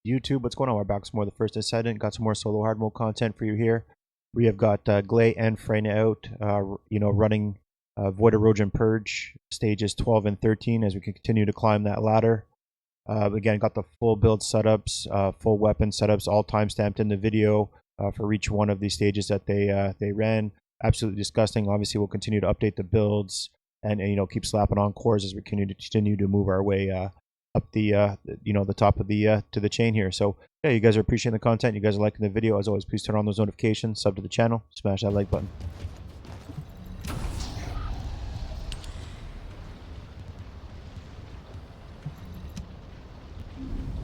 YouTube. What's going on? We're back with some more of the first Descendant. Got some more solo hard mode content for you here. We have got Glet and Freyna out, running Void Erosion Purge stages 12 and 13 as we continue to climb that ladder. Again, got the full build setups, full weapon setups, all time stamped in the video for each one of these stages that they ran. Absolutely disgusting. Obviously, we'll continue to update the builds and keep slapping on cores as we continue to move our way up the the top of the to the chain here. So yeah, you guys are appreciating the content, you guys are liking the video. As always, please turn on those notifications, sub to the channel, smash that like button.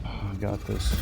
I got this.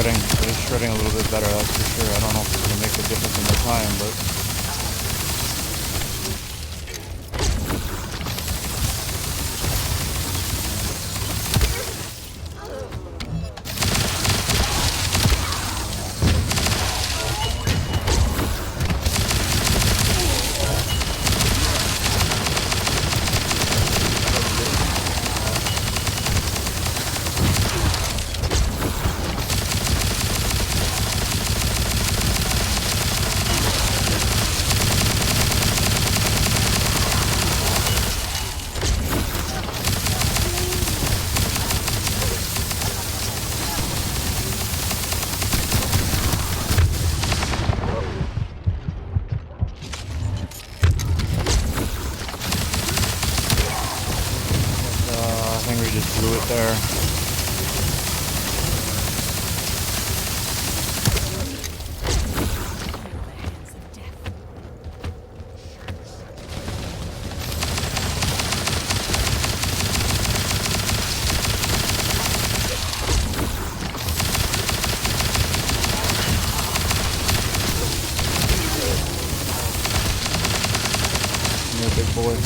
It is shredding a little bit better, that's for sure. I don't know if it's going to make a difference in the time, but just blew it there. Yeah, big boy.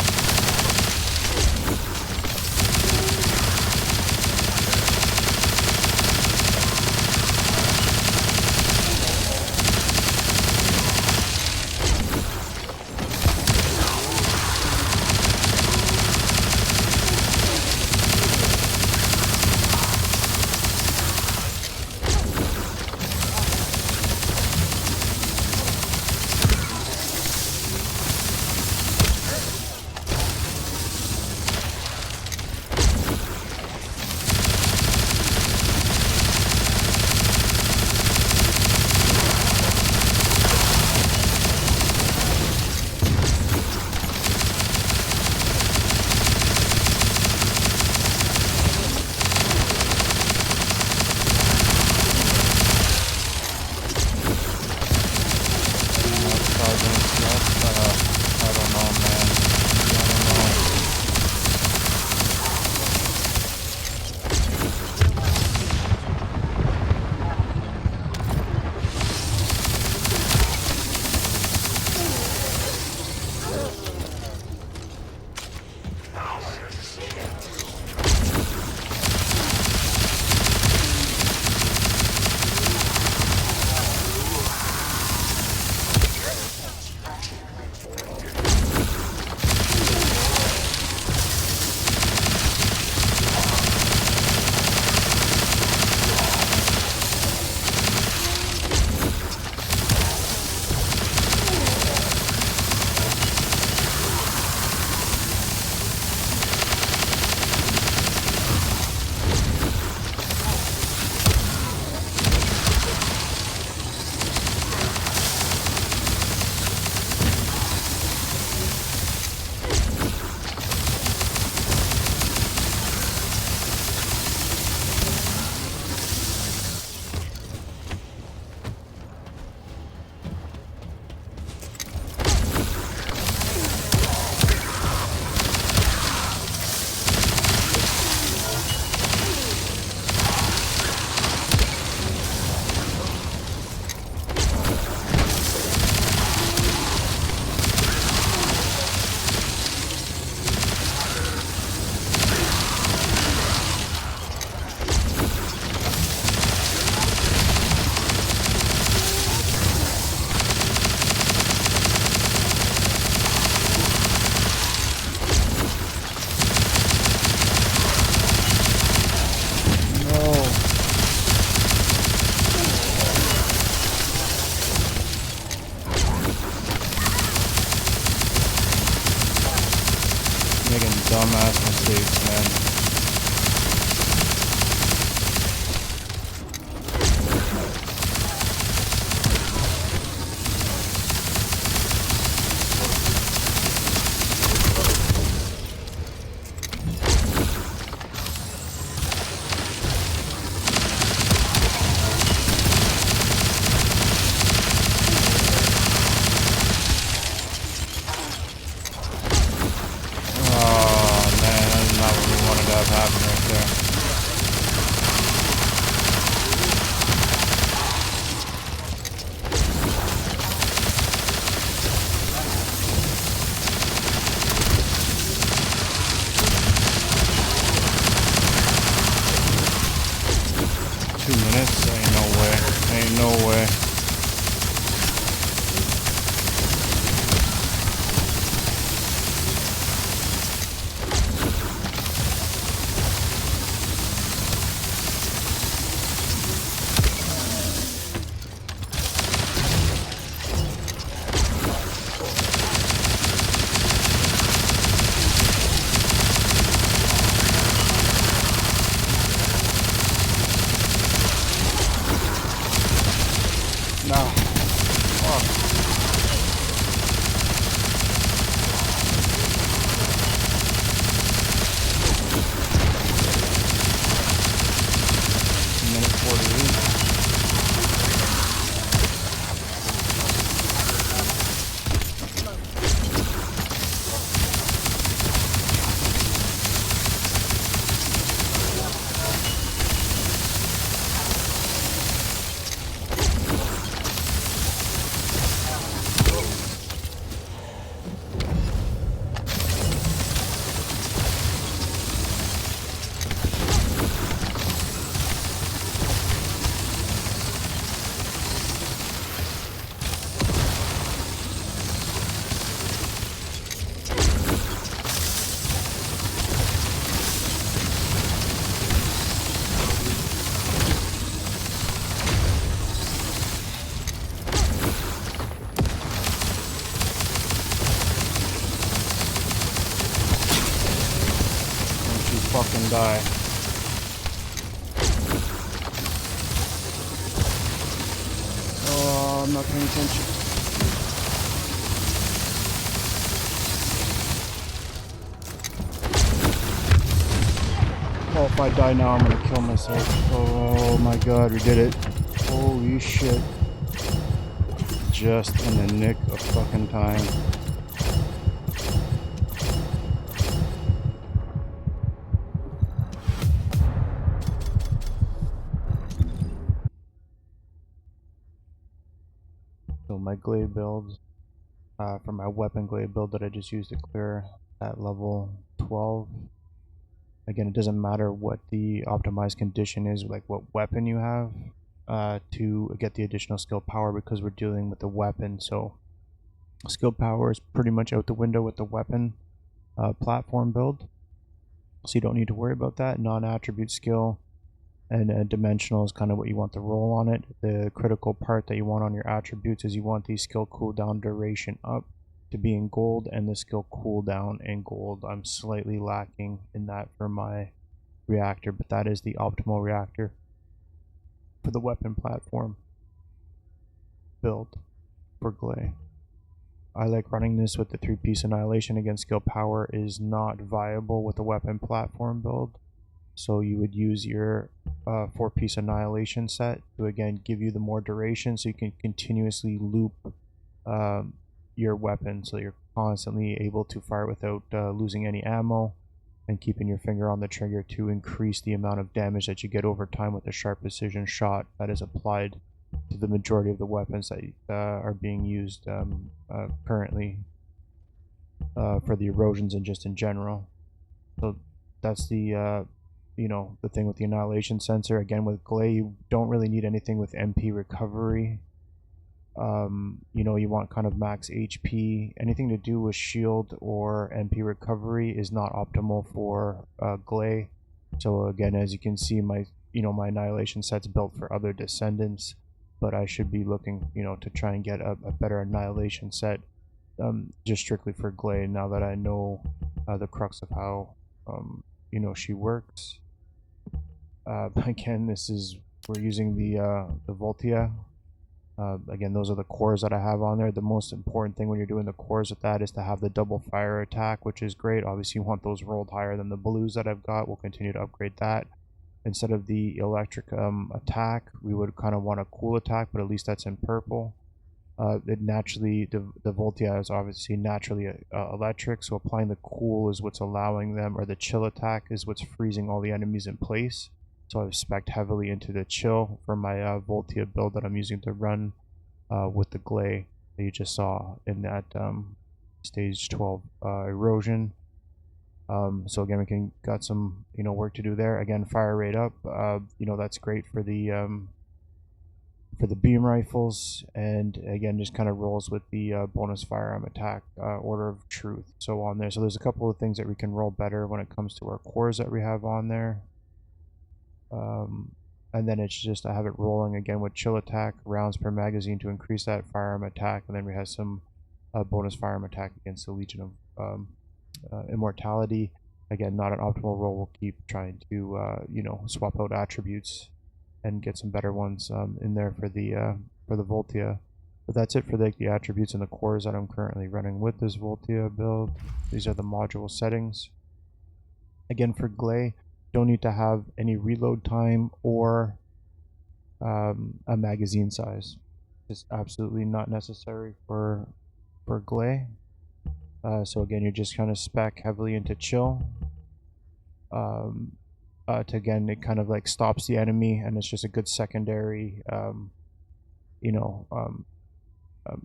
dumbass mistakes, man. Fucking die. Oh, I'm not paying attention. Oh, if I die now, I'm gonna kill myself. Oh my god, we did it. Holy shit. Just in the nick of fucking time. My Gley build for my weapon Gley build that I just used to clear at level 12. Again, it doesn't matter what the optimized condition is, like what weapon you have to get the additional skill power, because we're dealing with the weapon. So skill power is pretty much out the window with the weapon platform build, so you don't need to worry about that. Non-attribute skill and dimensional is kind of what you want to roll on it. The critical part that you want on your attributes is you want the skill cooldown duration up to be in gold, and the skill cooldown in gold. I'm slightly lacking in that for my reactor, but that is the optimal reactor for the weapon platform build for Gley. I like running this with the 3-piece annihilation. Again, skill power is not viable with the weapon platform build. So you would use your 4-piece annihilation set to again give you the more duration, so you can continuously loop your weapon, so you're constantly able to fire without losing any ammo, and keeping your finger on the trigger to increase the amount of damage that you get over time with a sharp precision shot that is applied to the majority of the weapons that are being used currently for the erosions and just in general. So that's the you know, the thing with the annihilation sensor. Again, with Gley, you don't really need anything with MP recovery. You know, you want kind of max HP. Anything to do with shield or MP recovery is not optimal for Gley. So again, as you can see, my my annihilation set's built for other Descendants, but I should be looking, to try and get a better annihilation set just strictly for Gley, now that I know the crux of how you know, she works. Again, we're using the Voltia. Again, those are the cores that I have on there. The most important thing when you're doing the cores with that is to have the double fire attack, which is great. Obviously, you want those rolled higher than the blues that I've got. We'll continue to upgrade that. Instead of the electric attack, we would kind of want a cool attack, but at least that's in purple. It naturally, the Voltia is obviously naturally electric, so applying the cool is what's allowing them, or the chill attack is what's freezing all the enemies in place. So I've spec'd heavily into the chill for my Voltia build that I'm using to run with the Gley that you just saw in that stage 12 erosion. So again, we got some work to do there. Again, fire rate up. That's great for the beam rifles, and again just kind of rolls with the bonus firearm attack order of truth so on there. So there's a couple of things that we can roll better when it comes to our cores that we have on there. And then it's just I have it rolling again with chill attack, rounds per magazine to increase that firearm attack, and then we have some bonus firearm attack against the Legion of Immortality. Again, not an optimal roll. We'll keep trying to swap out attributes and get some better ones in there for the Voltia. But that's it for the attributes and the cores that I'm currently running with this Voltia build. These are the module settings. Again, for Gley, don't need to have any reload time or a magazine size. It's absolutely not necessary for Gley. So again, you just kind of spec heavily into chill. Again, it kind of like stops the enemy, and it's just a good secondary,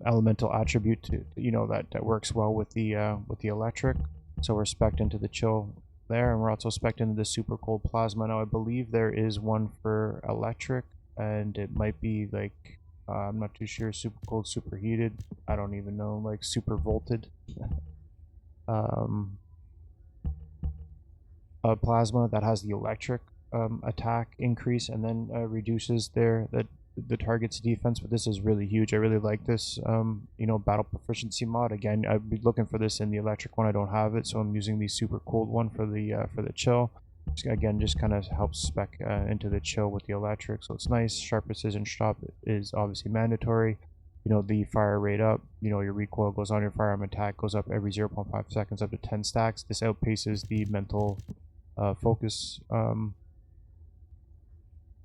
elemental attribute to that works well with the electric. So we're spec'd into the chill there, and we're also spec'd into the super cold plasma. Now I believe there is one for electric, and it might be like I'm not too sure, super cold, super heated, I don't even know, like super volted plasma that has the electric attack increase and then reduces the target's defense. But this is really huge. I really like this battle proficiency mod. Again, I'd be looking for this in the electric one. I don't have it, so I'm using the super cold one for the chill. Again, just kind of helps spec into the chill with the electric, so it's nice. Sharp precision stop is obviously mandatory. The fire rate up, your recoil goes on, your firearm attack goes up every 0.5 seconds up to 10 stacks. This outpaces the mental focus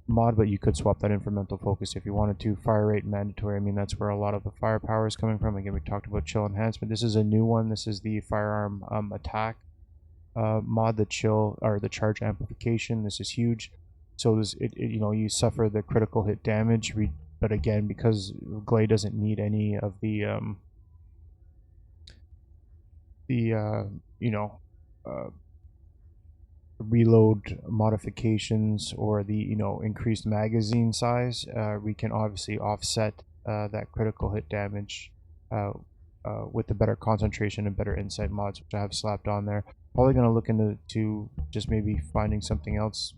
mod, but you could swap that in for mental focus if you wanted to. Fire rate mandatory. I mean, that's where a lot of the firepower is coming from. Again, we talked about chill enhancement. This is a new one. This is the firearm attack mod, the chill or the charge amplification. This is huge. So this you suffer the critical hit damage, but again, because Gley doesn't need any of the reload modifications or the increased magazine size, we can obviously offset that critical hit damage with the better concentration and better insight mods, which I have slapped on there. Probably going to look into just maybe finding something else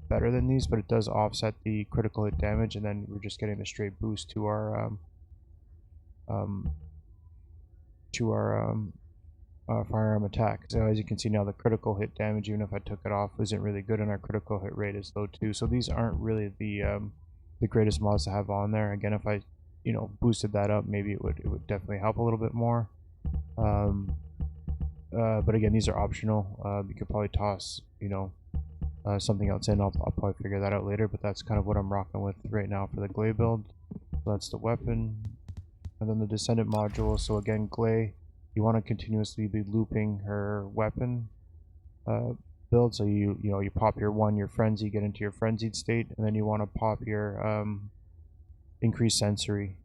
better than these, but it does offset the critical hit damage, and then we're just getting the straight boost to our firearm attack. So as you can see now, the critical hit damage, even if I took it off, isn't really good, and our critical hit rate is low too. So these aren't really the greatest mods to have on there. Again, if I boosted that up, maybe it would definitely help a little bit more. But again, these are optional. You could probably toss something else in. I'll probably figure that out later, but that's kind of what I'm rocking with right now for the Gley build. So that's the weapon, and then the Descendant module. So again, Gley, you want to continuously be looping her weapon build. So you pop your frenzy, get into your frenzied state, and then you want to pop your increased sensory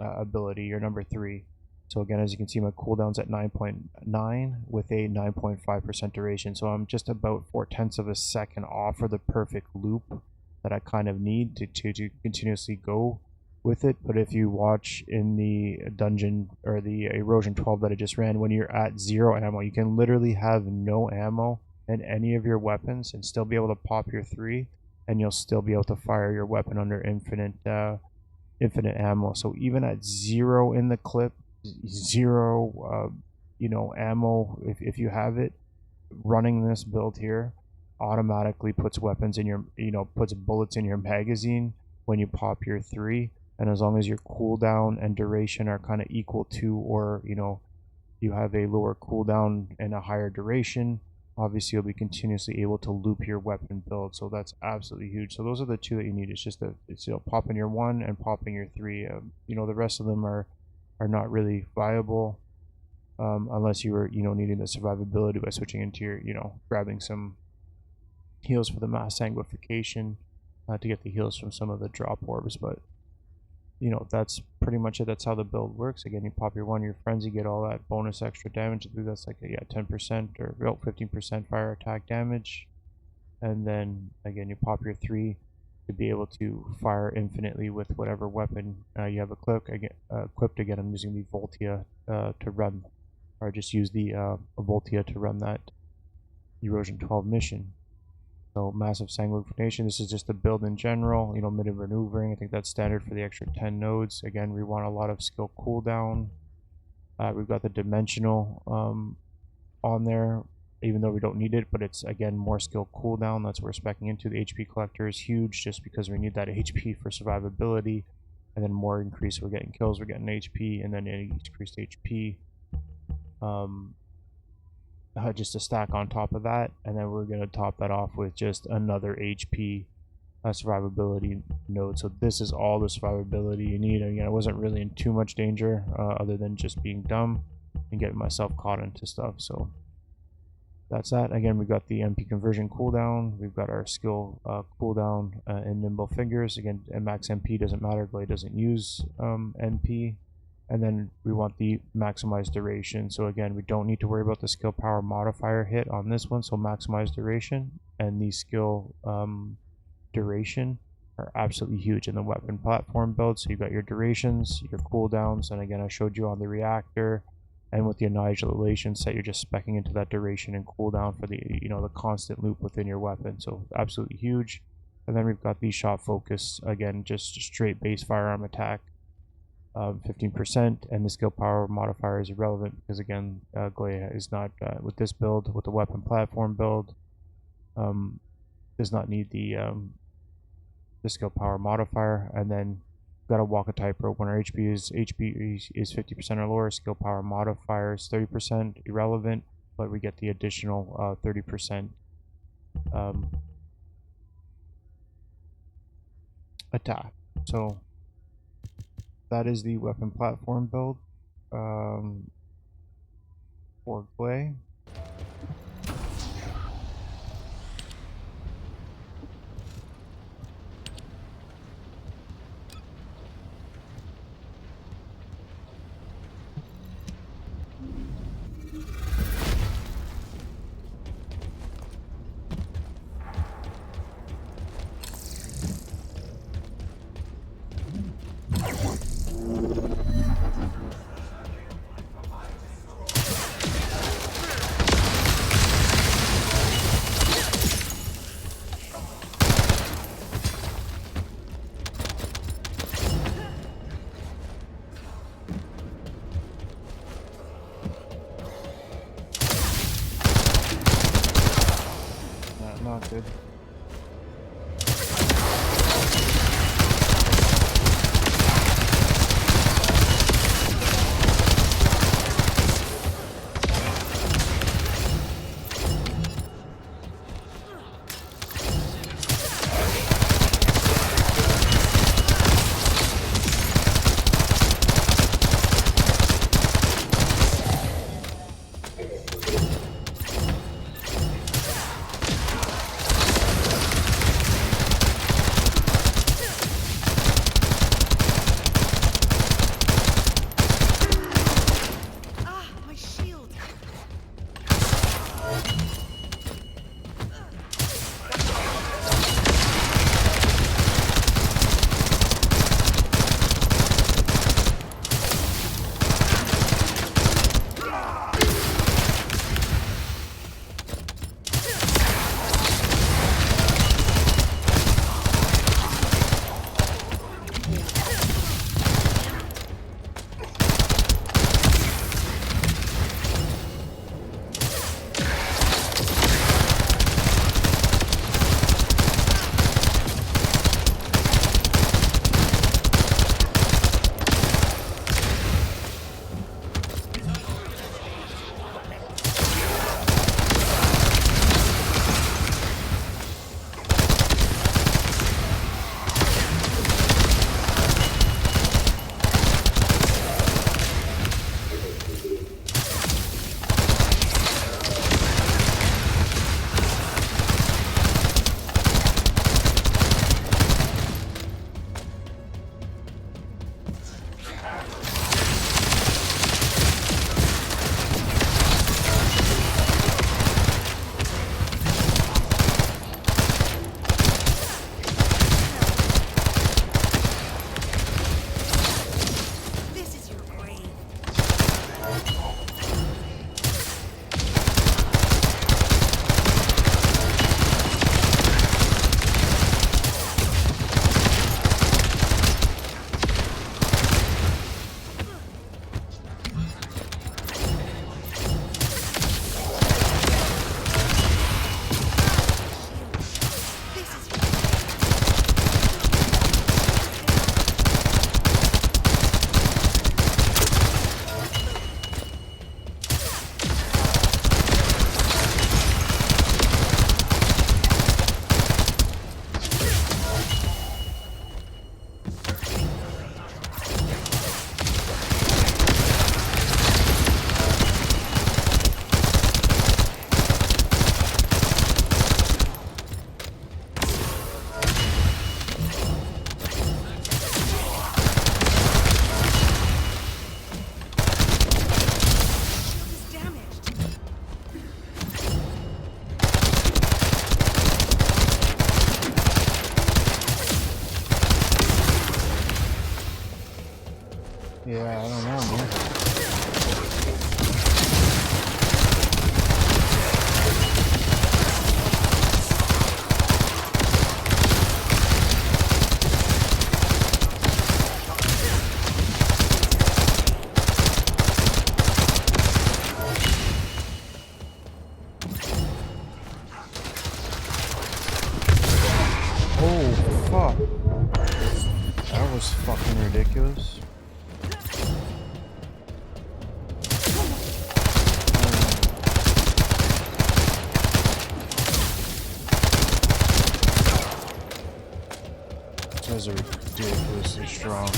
ability, your number 3. So again, as you can see, my cooldown's at 9.9 with a 9.5% duration. So I'm just about 0.4 of a second off for the perfect loop that I kind of need to continuously go with it. But if you watch in the dungeon or the Erosion 12 that I just ran, when you're at 0 ammo, you can literally have no ammo in any of your weapons and still be able to pop your 3, and you'll still be able to fire your weapon under infinite ammo. So even at 0 in the clip, zero, ammo if you have it. Running this build here automatically puts weapons in your, puts bullets in your magazine when you pop your 3, and as long as your cooldown and duration are kind of equal to, or you have a lower cooldown and a higher duration, obviously you'll be continuously able to loop your weapon build. So that's absolutely huge. So those are the 2 that you need. It's just popping your 1 and popping your 3. The rest of them are not really viable. Unless you were, needing the survivability by switching into your, grabbing some heals for the mass sanguification to get the heals from some of the drop orbs. But, that's pretty much it. That's how the build works. Again, you pop your 1, your frenzy, get all that bonus extra damage. I think that's like 10% or 15% fire attack damage. And then, again, you pop your 3 to be able to fire infinitely with whatever weapon you have equipped. Again, I'm using the Voltia to run, or just use the Voltia to run that Erosion 12 mission. So massive sanguification. This is just a build in general. Mid maneuvering. I think that's standard for the extra 10 nodes. Again, we want a lot of skill cooldown. We've got the dimensional on there, even though we don't need it, but it's again more skill cooldown. That's what we're speccing into. The HP collector is huge just because we need that HP for survivability, and then more increase. We're getting kills, we're getting HP, and then increased HP. Just a stack on top of that, and then we're going to top that off with just another HP survivability node. So this is all the survivability you need. Again, I wasn't really in too much danger other than just being dumb and getting myself caught into stuff. So that's that. Again, we've got the MP conversion cooldown. We've got our skill cooldown in nimble fingers. Again, max MP doesn't matter. Gley doesn't use MP. And then we want the maximized duration. So again, we don't need to worry about the skill power modifier hit on this one. So maximized duration and the skill duration are absolutely huge in the weapon platform build. So you've got your durations, your cooldowns, and again, I showed you on the reactor and with the annihilation set, you're just speccing into that duration and cooldown for the the constant loop within your weapon. So absolutely huge. And then we've got the shot focus, again, just straight base firearm attack. 15%, and the skill power modifier is irrelevant because again, Gley is not with this build, with the weapon platform build, does not need the skill power modifier. And then got a walk a type-rope when our HP is 50% or lower. Skill power modifier is 30%, irrelevant, but we get the additional 30% attack. So that is the weapon platform build for Gley. Not good. Yeah, I don't know, man. Oh, fuck. That was fucking ridiculous. Those are ridiculously strong.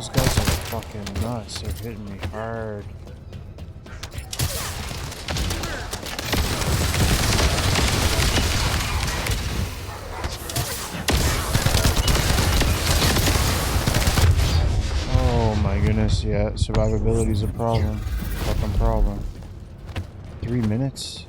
Those guys are fucking nuts. They're hitting me hard. Oh my goodness, yeah. Survivability is a problem. Fucking problem. 3 minutes?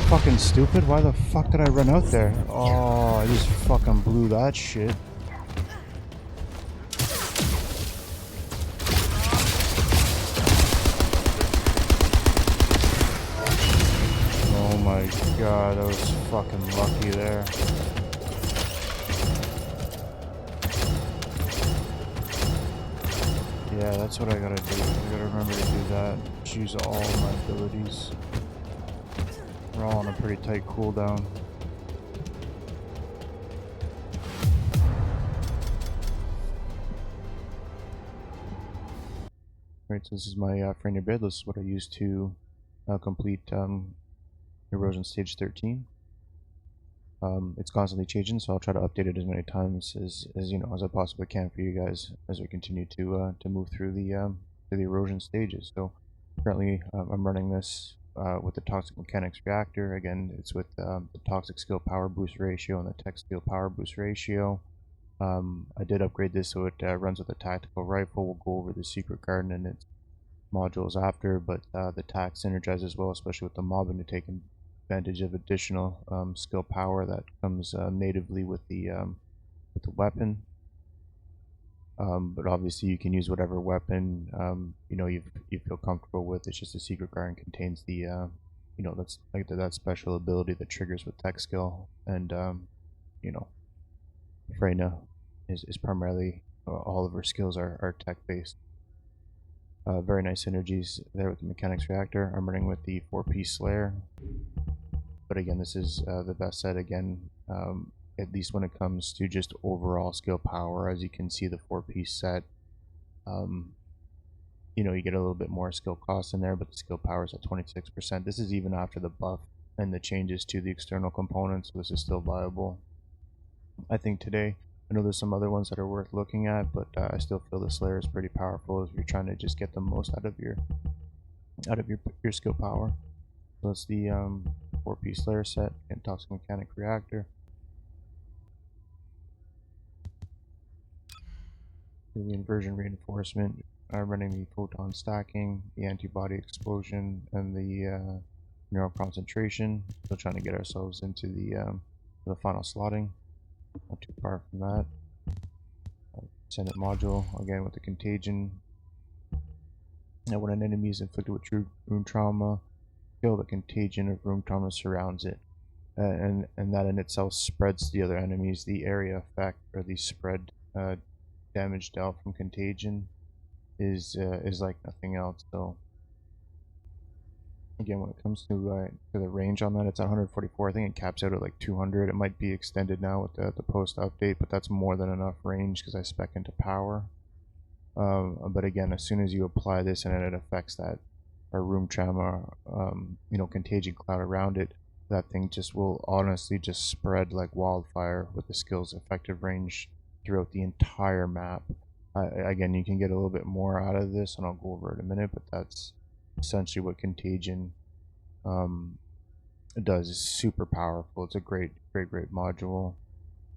Fucking stupid? Why the fuck did I run out there? Oh, I just fucking blew that shit. Oh my god, I was fucking lucky there. Yeah, that's what I gotta do. I gotta remember to do that. Use all my abilities. We're all on a pretty tight cooldown. Right, so this is my Freyna build. This is what I use to complete Erosion Stage 13. It's constantly changing, so I'll try to update it as many times as you know as I possibly can for you guys as we continue to move through the Erosion stages. So currently, I'm running this with the Toxic Mechanics Reactor. Again, it's with the Toxic Skill Power Boost ratio and the Tech Skill Power Boost ratio. I did upgrade this so it runs with a tactical rifle. We'll go over the Secret Garden and its modules after, but the TAC synergizes as well, especially with the mobbing, to take advantage of additional skill power that comes natively with the weapon. But obviously you can use whatever weapon you know you feel comfortable with. It's just the Secret Garden contains the you know, that's like that special ability that triggers with tech skill, and you know, Freyna is primarily all of her skills are tech based. Very nice synergies there with the Mechanics Reactor. I'm running with the 4-piece Slayer, but again, this is the best set again. At least when it comes to just overall skill power. As you can see, the 4-piece set, you know, you get a little bit more skill cost in there, but the skill power is at 26%. This is even after the buff and the changes to the external components, so this is still viable. I think today, I know there's some other ones that are worth looking at, but I still feel the Slayer is pretty powerful if you're trying to just get the most out of your skill power. So that's the 4-piece Slayer set and Toxic Mechanic Reactor. The Inversion reinforcement, running the photon stacking, the antibody explosion, and the neural concentration. Still trying to get ourselves into the final slotting. Not too far from that. Descendant module, again with the contagion. Now when an enemy is inflicted with true room trauma, kill the contagion of room trauma surrounds it. And that in itself spreads the other enemies. The area effect, or the spread damage dealt from contagion, is like nothing else. So again, when it comes to the range on that, it's at 144. I think it caps out at like 200. It might be extended now with the post update, but that's more than enough range because I spec into power. But again, as soon as you apply this and it affects that room trauma, contagion cloud around it, that thing just will honestly just spread like wildfire with the skill's effective range throughout the entire map. Again, you can get a little bit more out of this, and I'll go over it in a minute, but that's essentially what contagion does. Is super powerful. It's a great module.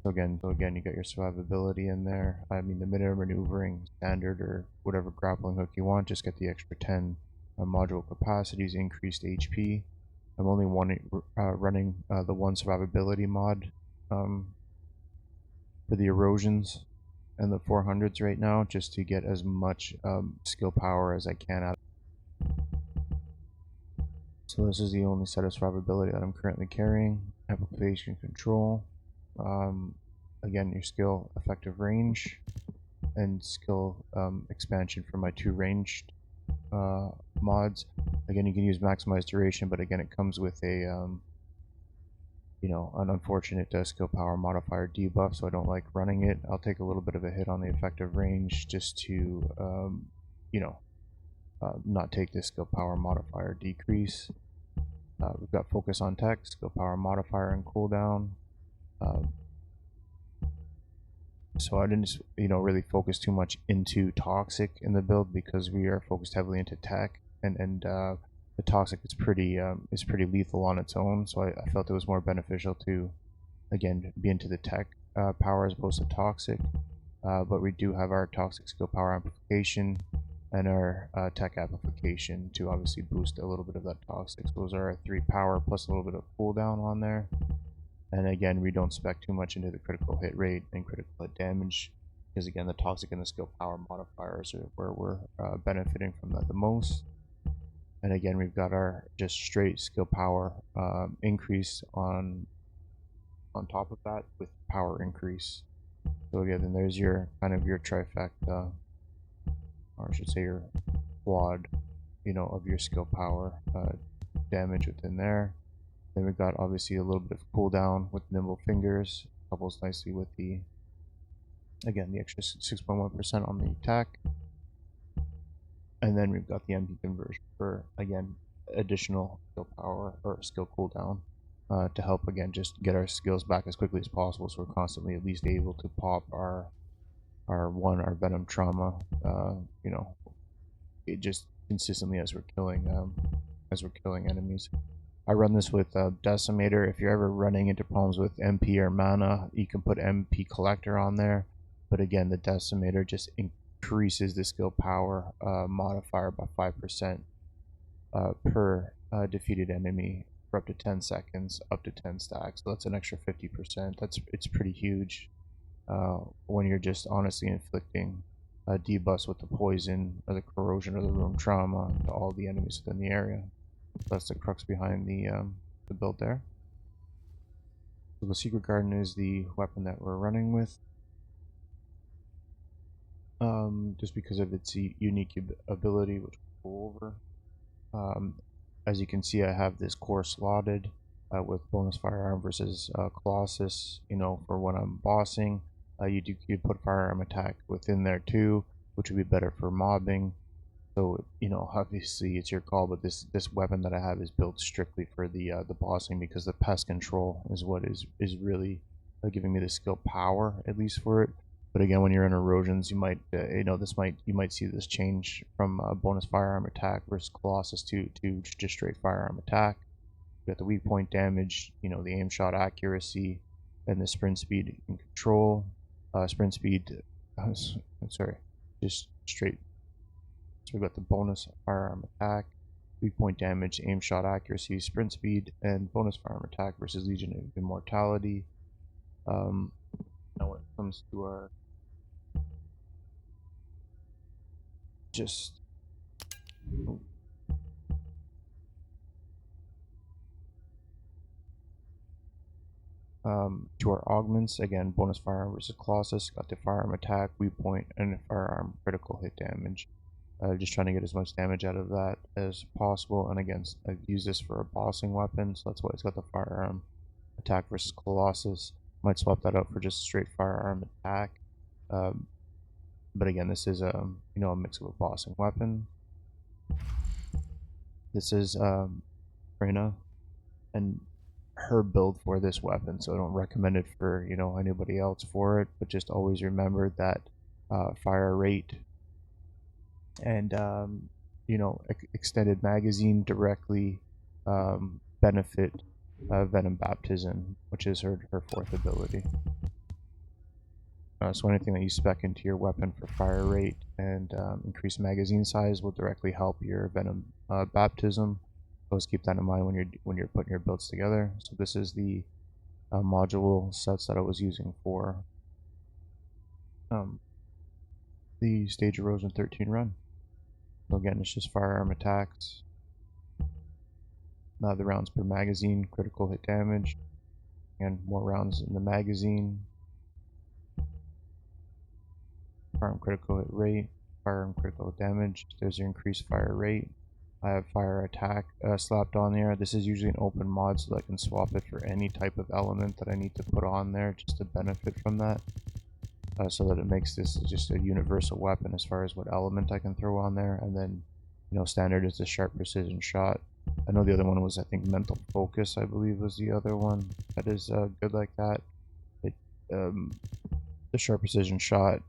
So again, you got your survivability in there. I mean, the minute maneuvering standard or whatever grappling hook you want, just get the extra 10 module capacities, increased HP. I'm only running the one survivability mod for the erosions and the 400s right now, just to get as much skill power as I can out. So this is the only set of survivability that I'm currently carrying. Application control. Again, your skill effective range and skill expansion for my 2 ranged mods. Again, you can use maximized duration, but again, it comes with a an unfortunate skill power modifier debuff, so I don't like running it. I'll take a little bit of a hit on the effective range just to not take this skill power modifier decrease. We've got focus on tech, skill power modifier, and cooldown. So I didn't really focus too much into toxic in the build because we are focused heavily into tech, and the toxic is pretty lethal on its own. So I felt it was more beneficial to again be into the tech power as opposed to toxic. But we do have our toxic skill power amplification and our tech amplification to obviously boost a little bit of that toxic. So those are our 3 power plus a little bit of cooldown on there. And again, we don't spec too much into the critical hit rate and critical hit damage, because again, the toxic and the skill power modifiers are where we're benefiting from that the most. And again, we've got our just straight skill power increase on top of that with power increase. So again, then there's your kind of your trifecta, or I should say your quad, of your skill power damage within there. Then we've got obviously a little bit of cooldown with nimble fingers, couples nicely with the extra 6.1% on the attack. And then we've got the MP conversion for again additional skill power or skill cooldown to help again just get our skills back as quickly as possible, so we're constantly at least able to pop our venom trauma, it just consistently as we're killing enemies. I run this with Decimator. If you're ever running into problems with MP or mana, you can put MP Collector on there. But again, the Decimator just increases the skill power modifier by 5% per defeated enemy for up to 10 seconds, up to 10 stacks. So that's an extra 50%. It's pretty huge when you're just honestly inflicting debuffs with the poison or the corrosion or the room trauma to all the enemies within the area. That's the crux behind the build there. So the Secret Garden is the weapon that we're running with, just because of its unique ability, which we'll go over. As you can see, I have this core slotted with bonus firearm versus Colossus. For when I'm bossing, you put firearm attack within there too, which would be better for mobbing. So obviously it's your call, but this weapon that I have is built strictly for the bossing, because the pest control is what is really giving me the skill power, at least for it. But again, when you're in erosions, you might you might see this change from bonus firearm attack versus Colossus to just straight firearm attack. You got the weak point damage, the aim shot accuracy, and the sprint speed and control. Sprint speed, sorry, just straight So we've got the bonus firearm attack, 3-point damage, aim shot accuracy, sprint speed, and bonus firearm attack versus Legion of Immortality. Now when it comes to our to our augments, again, bonus firearm versus Colossus, got the firearm attack, weak point, and firearm critical hit damage. Just trying to get as much damage out of that as possible, and again, I've used this for a bossing weapon, so that's why it's got the firearm attack versus Colossus. Might swap that out for just straight firearm attack, but again, this is a a mix of a bossing weapon. This is Freyna, and her build for this weapon, so I don't recommend it for anybody else for it, but just always remember that fire rate and extended magazine directly benefit Venom Baptism, which is her fourth ability. So anything that you spec into your weapon for fire rate and increased magazine size will directly help your Venom Baptism. Always keep that in mind when you're putting your builds together. So this is the module sets that I was using for the Stage Erosion 13 run. So again, it's just firearm attacks, the rounds per magazine, critical hit damage, and more rounds in the magazine, firearm critical hit rate, firearm critical hit damage. There's your increased fire rate. I have fire attack slapped on there. This is usually an open mod, so that I can swap it for any type of element that I need to put on there just to benefit from that. So that it makes this just a universal weapon as far as what element I can throw on there. And then, standard is the sharp precision shot. I know the other one was, I think, mental focus, I believe was the other one that is good like that. The sharp precision shot,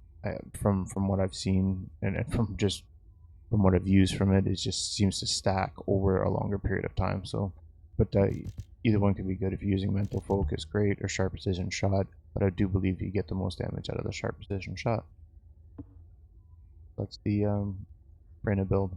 from what I've seen and from what I've used from it, just seems to stack over a longer period of time. So, but either one could be good if you're using mental focus, great, or sharp precision shot. But I do believe you get the most damage out of the sharp precision shot. That's the Freyna build.